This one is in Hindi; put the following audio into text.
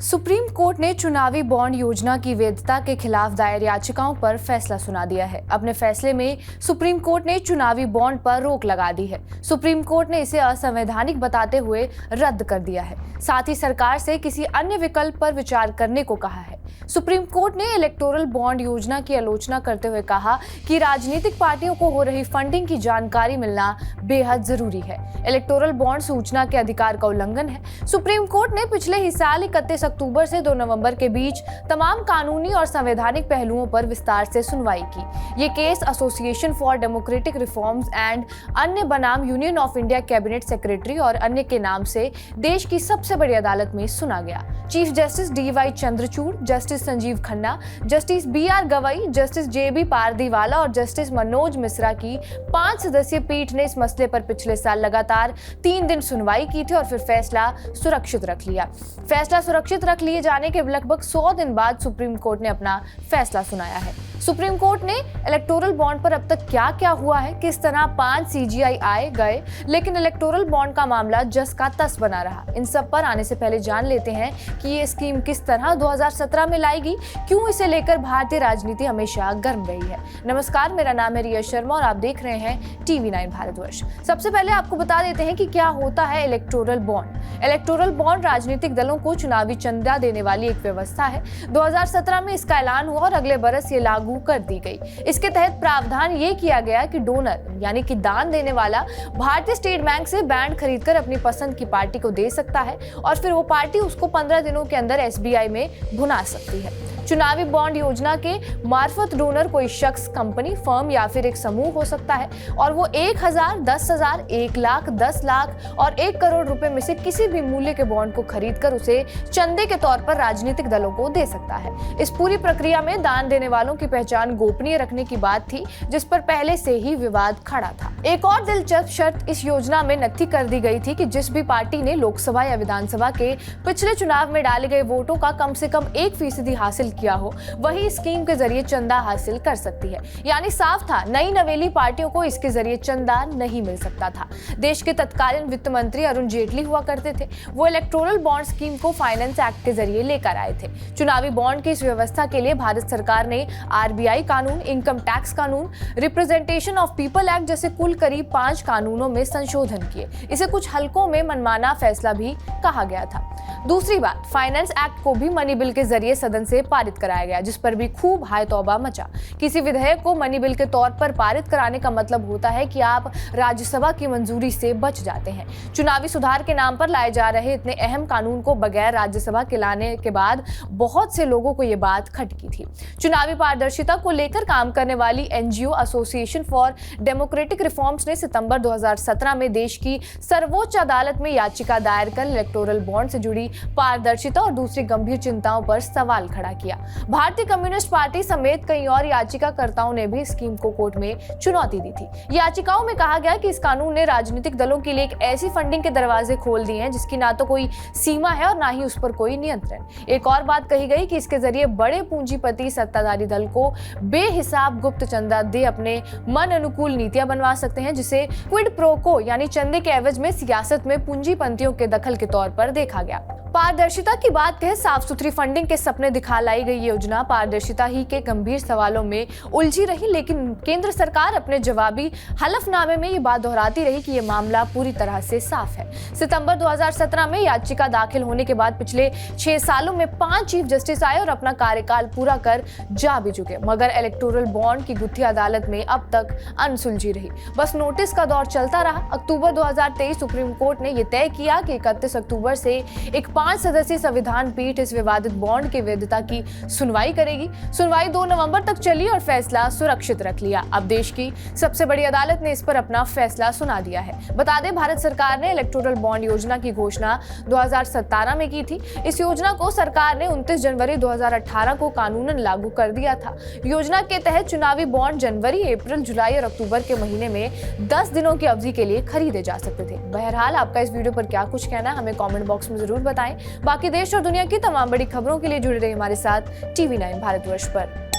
सुप्रीम कोर्ट ने चुनावी बॉन्ड योजना की वैधता के खिलाफ दायर याचिकाओं पर फैसला सुना दिया है। अपने फैसले में सुप्रीम कोर्ट ने चुनावी बॉन्ड पर रोक लगा दी है। सुप्रीम कोर्ट ने इसे असंवैधानिक बताते हुए रद्द कर दिया है। साथ ही सरकार से किसी अन्य विकल्प पर विचार करने को कहा है। सुप्रीम कोर्ट ने इलेक्टोरल बॉन्ड योजना की आलोचना करते हुए कहा कि राजनीतिक पार्टियों को हो रही फंडिंग की जानकारी मिलना बेहद जरूरी है। इलेक्टोरल बॉन्ड सूचना के अधिकार का उल्लंघन है। सुप्रीम कोर्ट ने पिछले ही साल 31 अक्टूबर से 2 नवंबर के बीच तमाम कानूनी और संवैधानिक पहलुओं पर विस्तार से सुनवाई की। ये case association for democratic reforms and अन्य बनाम union of India cabinet secretary और अन्य के नाम से देश की सबसे बड़ी अदालत में सुना गया। Chief justice DY Chandrachud, justice Sanjeev Khanna, justice BR Gavai, justice JB Pardiwala और जस्टिस मनोज मिश्रा की 5 सदस्यीय पीठ ने इस मसले पर पिछले साल लगातार 3 दिन सुनवाई की थी और फिर फैसला सुरक्षित रख लिया। फैसला सुरक्षित रख लिए जाने के लगभग 100 दिन बाद सुप्रीम कोर्ट ने अपना फैसला सुनाया है। सुप्रीम कोर्ट ने इलेक्टोरल बॉन्ड पर अब तक क्या क्या हुआ है, किस तरह 5 CGI आए गए, लेकिन इलेक्टोरल बॉन्ड का मामला जस का तस बना रहा। इन सब पर आने से पहले जान लेते हैं कि ये स्कीम किस तरह 2017 में लाएगी, क्यों इसे लेकर भारतीय राजनीति हमेशा गर्म रही है। नमस्कार, मेरा नाम है रिया शर्मा और आप देख रहे हैं TV9 भारतवर्ष। सबसे पहले आपको बता देते हैं कि क्या होता है इलेक्टोरल बॉन्ड। इलेक्टोरल बॉन्ड राजनीतिक दलों को चुनावी चंदा देने वाली एक व्यवस्था है। 2017 में इसका ऐलान हुआ और अगले बरस ये लागू कर दी गई। इसके तहत प्रावधान ये किया गया कि डोनर यानी कि दान देने वाला भारतीय स्टेट बैंक से बॉन्ड खरीदकर अपनी पसंद की पार्टी को दे सकता है और फिर वो पार्टी उसको 15 दिनों के अंदर SBI में भुना सकती है। चुनावी बॉन्ड योजना के मार्फत डोनर कोई शख्स, कंपनी, फर्म या फिर एक समूह हो सकता है और वो 1000, 10,000, 1 लाख, 10 लाख और 1 करोड़ रुपए में से किसी भी मूल्य के बॉन्ड को खरीदकर उसे चंदे के तौर पर राजनीतिक दलों को दे सकता है। इस पूरी प्रक्रिया में दान देने वालों की पहचान गोपनीय रखने की बात थी, जिस पर पहले से ही विवाद खड़ा था। एक और दिलचस्प शर्त इस योजना में नत्थी कर दी गई थी कि जिस भी पार्टी ने लोकसभा या विधानसभा के पिछले चुनाव में डाले गए वोटों का कम से कम 1% हासिल किया हो, वही स्कीम के जरिए चंदा हासिल कर सकती है। यानी साफ था, नई नवेली पार्टियों को इसके जरिए चंदा नहीं मिल सकता था। देश के तत्कालीन वित्त मंत्री अरुण जेटली हुआ करते थे। वो इलेक्टोरल बॉन्ड स्कीम को फाइनेंस एक्ट के जरिए लेकर आए थे। चुनावी बॉन्ड की इस व्यवस्था के लिए भारत सरकार ने RBI कानून, इनकम टैक्स कानून, रिप्रेजेंटेशन ऑफ पीपल एक्ट जैसे कुल करीब 5 कानूनों में संशोधन किए। इसे कुछ हलकों में मनमाना फैसला भी कहा गया था। दूसरी बात, फाइनेंस एक्ट को भी मनी बिल के जरिए सदन से पारित कराया गया, जिस पर भी खूब हाय तौबा मचा। किसी विधेयक को मनी बिल के तौर पर पारित कराने का मतलब होता है कि आप राज्यसभा की मंजूरी से बच जाते हैं। चुनावी सुधार के नाम पर लाए जा रहे इतने अहम कानून को बगैर राज्यसभा के लाने के बाद बहुत से लोगों को ये बात खटकी थी। चुनावी पारदर्शिता को लेकर काम करने वाली NGO association for democratic reforms ने सितंबर 2017 में देश की सर्वोच्च अदालत में याचिका दायर कर इलेक्टोरल बॉन्ड से जुड़ी पारदर्शिता और दूसरी गंभीर चिंताओं पर सवाल खड़ा किया। भारतीय कम्युनिस्ट पार्टी समेत कई और याचिकाकर्ताओं ने भी स्कीम को कोर्ट में चुनौती दी थी। याचिकाओं में कहा गया कि इस कानून ने राजनीतिक दलों के लिए एक ऐसी फंडिंग के दरवाजे खोल दिए हैं जिसकी ना तो कोई सीमा है और ना ही उस पर कोई नियंत्रण। एक और बात कही गई कि इसके जरिए बड़े पूंजीपति सत्ताधारी दल को बेहिसाब गुप्त चंदा दे अपने मन अनुकूल नीतियां बनवा सकते हैं, जिसे क्विड प्रो को यानी चंदे के एवज में सियासत में पूंजीपतियों के दखल के तौर पर देखा गया। पारदर्शिता की बात कहे, साफ सुथरी फंडिंग के सपने दिखा लाई गई योजना पारदर्शिता ही के गंभीर सवालों में उलझी रही, लेकिन केंद्र सरकार अपने जवाबी हलफनामे में ये बात दोहराती रही कि ये मामला पूरी तरह से साफ है। सितंबर 2017 में याचिका दाखिल होने के बाद पिछले 6 सालों में 5 चीफ जस्टिस आए और अपना कार्यकाल पूरा कर जा भी चुके, मगर इलेक्टोरल बॉन्ड की गुत्थी अदालत में अब तक अनसुलझी रही। बस नोटिस का दौर चलता रहा। अक्टूबर 2023 सुप्रीम कोर्ट ने यह तय किया कि 31 अक्टूबर से एक 5 सदस्यीय संविधान पीठ इस विवादित बॉन्ड की वैधता की सुनवाई करेगी। सुनवाई 2 नवंबर तक चली और फैसला सुरक्षित रख लिया। अब देश की सबसे बड़ी अदालत ने इस पर अपना फैसला सुना दिया है। बता दें, भारत सरकार ने इलेक्टोरल बॉन्ड योजना की घोषणा 2017 में की थी। इस योजना को सरकार ने 29 जनवरी 2018 को कानूनन लागू कर दिया था। योजना के तहत चुनावी बॉन्ड जनवरी, अप्रैल, जुलाई और अक्टूबर के महीने में 10 दिनों की अवधि के लिए खरीदे जा सकते थे। बहरहाल, आपका इस वीडियो पर क्या कुछ कहना है हमें कमेंट बॉक्स में जरूर बताएं। बाकी देश और दुनिया की तमाम बड़ी खबरों के लिए जुड़े रहिए हमारे साथ TV9 भारतवर्ष पर।